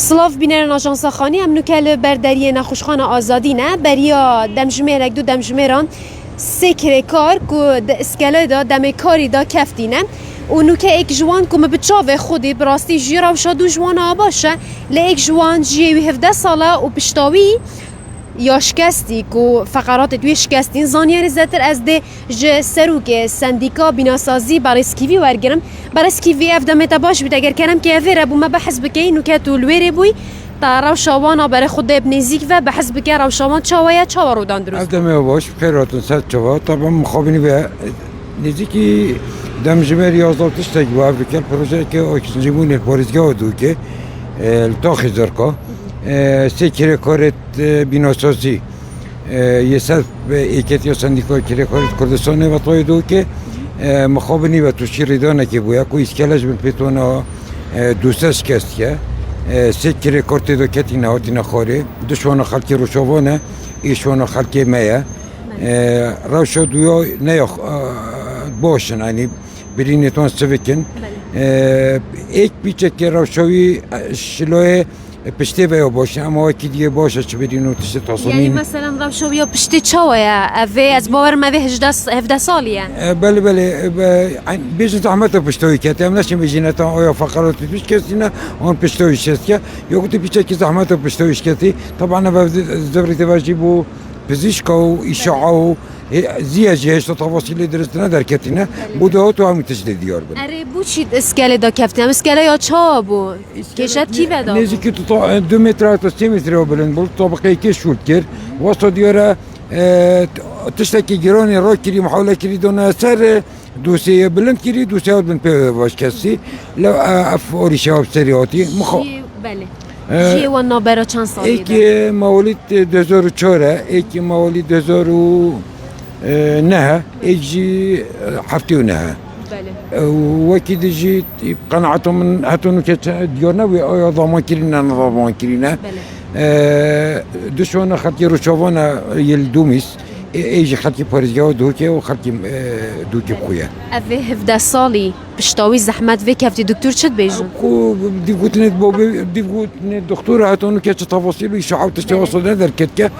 سلاف بینرن آژانسا خانی هم نوکل بردریه نخوشخانه آزادی نه بریا دمجمه دو دمجمهران سکر کار که اسکله دا دم کاری دا کفتینه و نوکه ایک جوان که مبچاوه خودی براستی جیرا و شادو جوانا باشه لی ایک جوان جیوی 17 ساله و پشتاوی یا شکستی که فقرات توی شکستین زانیاری زیادتر از ده جه سروک سندیکا بیناسازی برسکیوی ورگرم برسکیوی افدامت باش بید اگر کنم که اوه ربو ما بحث بکی نوکه تو لویره بوی تا روشاوانا برای خود بنزیک و بحث بکی روشاوان چاویا چاوا رو دان درست افدامه باش خیراتون سر چاوا طبعا مخابنی به نزیکی دمجمه ریاضات تشتک با افریکل پروژه که اکسنجمون پارزگاه دو که التاخی زرکا سه کارت بیناسازی یه سر ایکتی سندیکای کارت کردستان و طای دو که مخابنی و توشی ریدانه که بویا که اسکلش من پیتونا دوسته شکست که سه کارت دو کتی نهاتی نخواره دشوانا خلکی روشاوانه ایشوانا خلکی مایه روشا دویا نیا باشن یعنی برینتون سوکن ایک بیچه که روشاوی شلوه پشته بیا باشه اما کی دیگه باشه چه بدینو تشت تصامیم یعنی مثلا روشاوی پشته چاویا اوه از باور ما به 17 سالیه بله بیشتر زحمت پشتوی که هم نشیم بجینه آیا فقرات پیش کسی نه آن پشتوی شست که یا گفتی پیچه که زحمت پشتوی کسی طبعا به زبری توجه بو پزشک و اشعاع و زیاجه است تفاصیل درست نداره کتینه بوده تو هم تجدید دیار بود. اره بوچید اسکله دا کفتیم اسکله یا چا بود؟ کشت کی بده؟ نزدیک تو 2 متر تا 3 متر بلند بود طبقه که شول کرد واسه دیاره تشتکی گرانی را کردی محاوله کردی دونه سر دوسیه بلند کردی دوسیه بلند به باش کسی لو افوری شباب سریاتی بله جی و نابرا چند سالی ایک موالید 2004 ایک موالید 2009 ایک هفته و نه وکی دیجی قناعتهم من هاتونو که دیارنا و آیا ضمان کرینا نضمان کرینا دشوانا خلقی روشاوانا یلدومیس ایجی خلقی پارزگاه دوکه و خلقی دوکه بخویه اوه 17 سالی پشتاوی زحمت و کفتی دکتر چد بیجن؟ کو دیگوتنید دکتر هاتونو که چه تفاصیلی شعب تشتواصل ندار که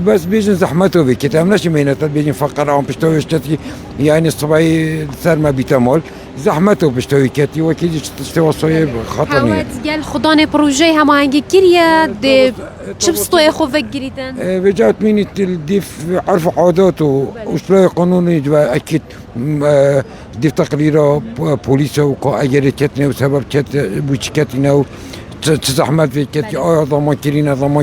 بس بیجن زحمتو بکت هم نشی مینت بیجن فقرا هم پشتوی اشتتی یعنی صبایی سر ما بیتمال زحمتو پشتوی کتی و کی تشتواصل خطر نیه. حاولت گل خدان پروژه هماهنگی کریه ده چه بستوی خوب گریدن؟ وجات مینی دیف عرف عادات و اشتراک قانونی و اکید دیف تقریر پلیس و اگر کتنه و سبب کت بوچکتینه و زحمت في كتي ضمان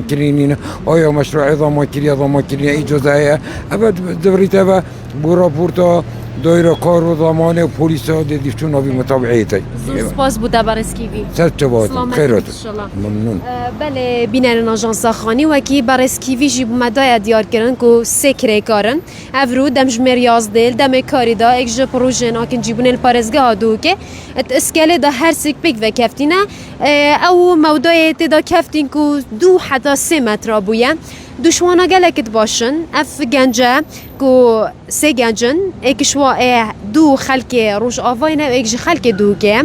كرينا آیا مشروع ضمان كرينا إجازة أبد دبريتها برابورتا دايرة کار و ضمان و پلیس ها دیفتون آبی متابعیتی. سپاس بوده برسکیوی. سر چباد خیرات. ممنون. بله بینرن آژانسا خانی و کی برسکیوی جیب مدای دیار کردن که سکر کارن. افرود دمجمر 11 دم کاری دا اکج پروژه ناکن جیبون الپارزگاه دو که اسکله دا هر سک بگ و کفتینه او موضوع تدا کفتین که 2 حتی 3 متر بویه. دشوانا گلکت باشن اف گنجه کو سه گنجن اکشوا دو خلک روش آواینه و اکش خلک دو که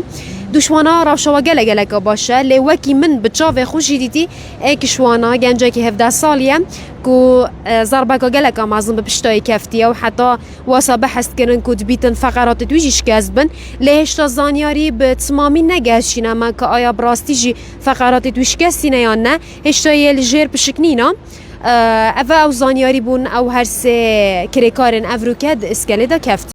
دشوانا روشوا گلک باشه لی وکی من بچاو خوشی دیدی اکشوانا گنجه که 17 سالیه کو ضربه گلک مازن به پشتای کفتیه و حتی واسه بحث کردن که بیتن فقرات تویش کسبن لیش تا زانیاری به تمامی نگهشینه من که آیا براستی جی فقرات تویش کسینه یا نه هشتای الجیر بشکنینا او زانیاری بون او هر سه کرکارن افروکد اسکله دا کفت